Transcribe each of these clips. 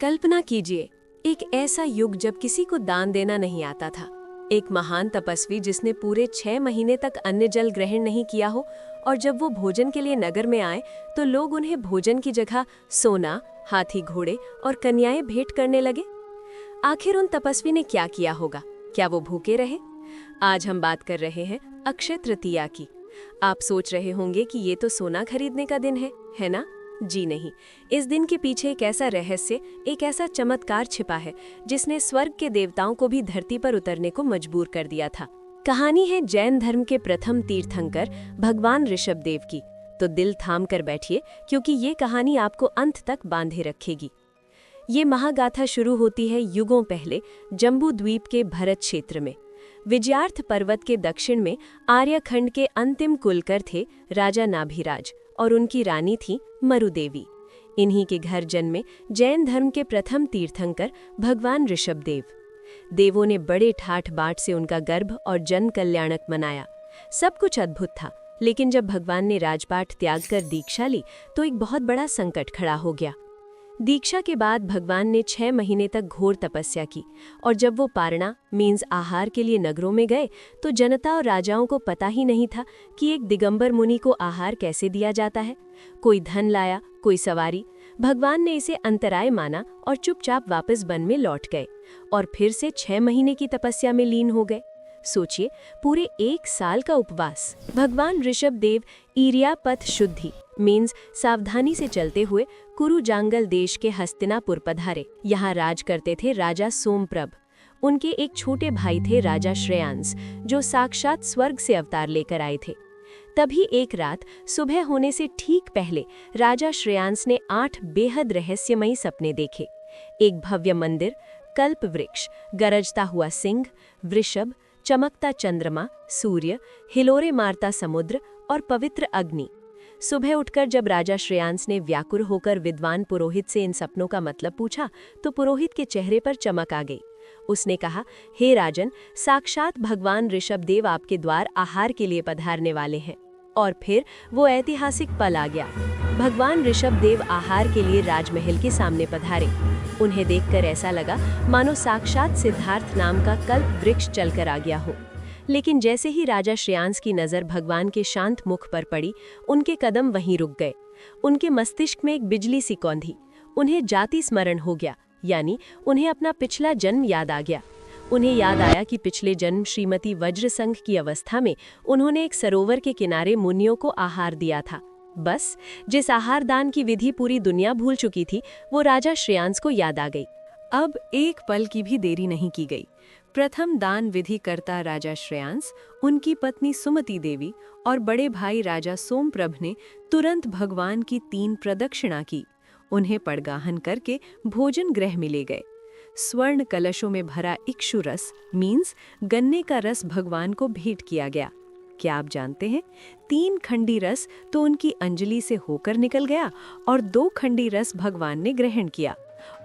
कल्पना कीजिए, एक ऐसा युग जब किसी को दान देना नहीं आता था। एक महान तपस्वी जिसने पूरे 6 महीने तक अन्न जल ग्रहण नहीं किया हो, और जब वो भोजन के लिए नगर में आए तो लोग उन्हें भोजन की जगह सोना, हाथी घोड़े और कन्याएं भेंट करने लगे। आखिर उन तपस्वी ने क्या किया होगा? क्या वो भूखे रहे? आज हम बात कर रहे हैं अक्षय तृतीया की। आप सोच रहे होंगे कि ये तो सोना खरीदने का दिन है ना? जी नहीं, इस दिन के पीछे एक ऐसा रहस्य, एक ऐसा चमत्कार छिपा है जिसने स्वर्ग के देवताओं को भी धरती पर उतरने को मजबूर कर दिया था। कहानी है जैन धर्म के प्रथम तीर्थंकर भगवान ऋषभदेव की। तो दिल थाम कर बैठिए, क्योंकि ये कहानी आपको अंत तक बांधे रखेगी। ये महागाथा शुरू होती है युगों पहले जम्बू द्वीप के भरत क्षेत्र में। विजयार्थ पर्वत के दक्षिण में आर्यखंड के अंतिम कुलकर थे राजा नाभिराज, और उनकी रानी थी मरुदेवी। इन्हीं के घर जन्मे जैन धर्म के प्रथम तीर्थंकर भगवान ऋषभदेव। देवों ने बड़े ठाठ बाट से उनका गर्भ और जन कल्याणक मनाया। सब कुछ अद्भुत था, लेकिन जब भगवान ने राजपाट त्याग कर दीक्षा ली तो एक बहुत बड़ा संकट खड़ा हो गया। दीक्षा के बाद भगवान ने 6 महीने तक घोर तपस्या की, और जब वो पारणा मीन्स आहार के लिए नगरों में गए तो जनता और राजाओं को पता ही नहीं था कि एक दिगंबर मुनि को आहार कैसे दिया जाता है। कोई धन लाया, कोई सवारी। भगवान ने इसे अंतराय माना और चुपचाप वापस वन में लौट गए, और फिर से 6 महीने की तपस्या में लीन हो गए। सोचिए, पूरे 1 साल का उपवास। भगवान ऋषभदेव ईर्यापथ शुद्धि मीन्स सावधानी से चलते हुए कुरु जांगल देश के हस्तिनापुर पधारे। यहाँ राज करते थे राजा सोमप्रभ। उनके एक छोटे भाई थे राजा श्रेयांस, जो साक्षात स्वर्ग से अवतार लेकर आए थे। तभी एक रात सुबह होने से ठीक पहले राजा श्रेयांस ने 8 बेहद रहस्यमयी सपने देखे। एक भव्य मंदिर, कल्प वृक्ष, गरजता हुआ सिंह, वृषभ, चमकता चंद्रमा, सूर्य, हिलोरे मारता समुद्र और पवित्र अग्नि। सुबह उठकर जब राजा श्रेयांस ने व्याकुल होकर विद्वान पुरोहित से इन सपनों का मतलब पूछा तो पुरोहित के चेहरे पर चमक आ गई। उसने कहा, हे राजन, साक्षात भगवान ऋषभदेव आपके द्वार आहार के लिए पधारने वाले हैं। और फिर वो ऐतिहासिक पल आ गया। भगवान ऋषभदेव आहार के लिए राजमहल के सामने पधारे। उन्हें देखकर ऐसा लगा मानो साक्षात सिद्धार्थ नाम का कल्प वृक्ष चलकर आ गया हो। लेकिन जैसे ही राजा श्रेयांस की नज़र भगवान के शांत मुख पर पड़ी, उनके कदम वहीं रुक गए। उनके मस्तिष्क में एक बिजली सी कौंधी। उन्हें जाति स्मरण हो गया, यानी उन्हें अपना पिछला जन्म याद आ गया। उन्हें याद आया कि पिछले जन्म श्रीमती वज्रसंघ की अवस्था में उन्होंने एक सरोवर के किनारे मुनियों को आहार दिया था। बस जिस आहार दान की विधि पूरी दुनिया भूल चुकी थी, वो राजा श्रेयांस को याद आ गई। अब एक पल की भी देरी नहीं की गई। प्रथम दान विधि करता राजा श्रेयांस, उनकी पत्नी सुमति देवी और बड़े भाई राजा सोमप्रभ ने तुरंत भगवान की 3 प्रदक्षिणा की। उन्हें पड़गाहन करके भोजन गृह में ले गए। स्वर्ण कलशों में भरा इक्षु रस मीन्स गन्ने का रस भगवान को भेंट किया गया। क्या आप जानते हैं, 3 खंडी रस तो उनकी अंजलि से होकर निकल गया और 2 खंडी रस भगवान ने ग्रहण किया।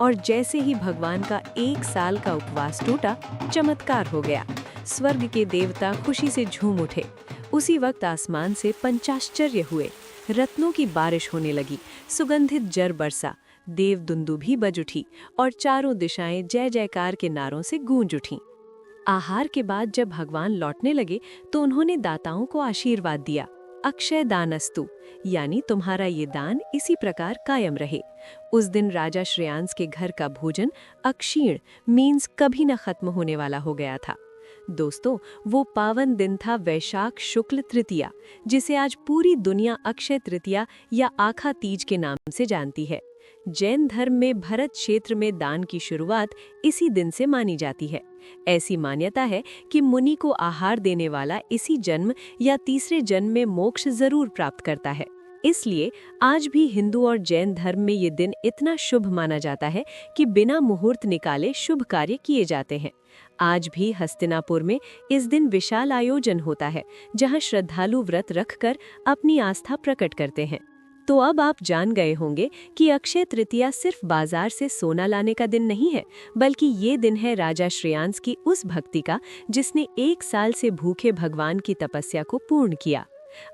और जैसे ही भगवान का 1 साल का उपवास टूटा, चमत्कार हो गया। स्वर्ग के देवता खुशी से झूम उठे। उसी वक्त आसमान से पंचाश्चर्य हुए। रत्नों की बारिश होने लगी, सुगंधित जर बरसा, देव दुंदुभी बज उठी और चारों दिशाएं जय जयकार के नारों से गूंज उठीं। आहार के बाद जब भगवान लौटने लगे तो उन्होंने दाताओं को आशीर्वाद दिया, अक्षय दानस्तु, यानी तुम्हारा ये दान इसी प्रकार कायम रहे। उस दिन राजा श्रेयांस के घर का भोजन अक्षीण मीन्स कभी न खत्म होने वाला हो गया था। दोस्तों, वो पावन दिन था वैशाख शुक्ल तृतीया, जिसे आज पूरी दुनिया अक्षय तृतीया या आखा तीज के नाम से जानती है। जैन धर्म में भरत क्षेत्र में दान की शुरुआत इसी दिन से मानी जाती है। ऐसी मान्यता है कि मुनि को आहार देने वाला इसी जन्म या तीसरे जन्म में मोक्ष जरूर प्राप्त करता है। इसलिए आज भी हिंदू और जैन धर्म में ये दिन इतना शुभ माना जाता है कि बिना मुहूर्त निकाले शुभ कार्य किए जाते हैं। आज भी हस्तिनापुर में इस दिन विशाल आयोजन होता है, जहां श्रद्धालु व्रत रखकर अपनी आस्था प्रकट करते हैं। तो अब आप जान गए होंगे कि अक्षय तृतीया सिर्फ बाजार से सोना लाने का दिन नहीं है, बल्कि ये दिन है राजा श्रेयांस की उस भक्ति का जिसने 1 साल से भूखे भगवान की तपस्या को पूर्ण किया।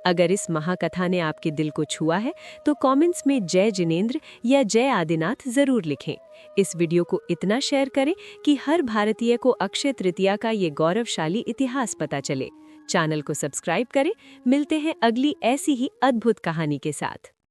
अगर इस महाकथा ने आपके दिल को छुआ है तो कमेंट्स में जय जिनेंद्र या जय आदिनाथ जरूर लिखें। इस वीडियो को इतना शेयर करें कि हर भारतीय को अक्षय तृतीया का ये गौरवशाली इतिहास पता चले। चैनल को सब्सक्राइब करें। मिलते हैं अगली ऐसी ही अद्भुत कहानी के साथ।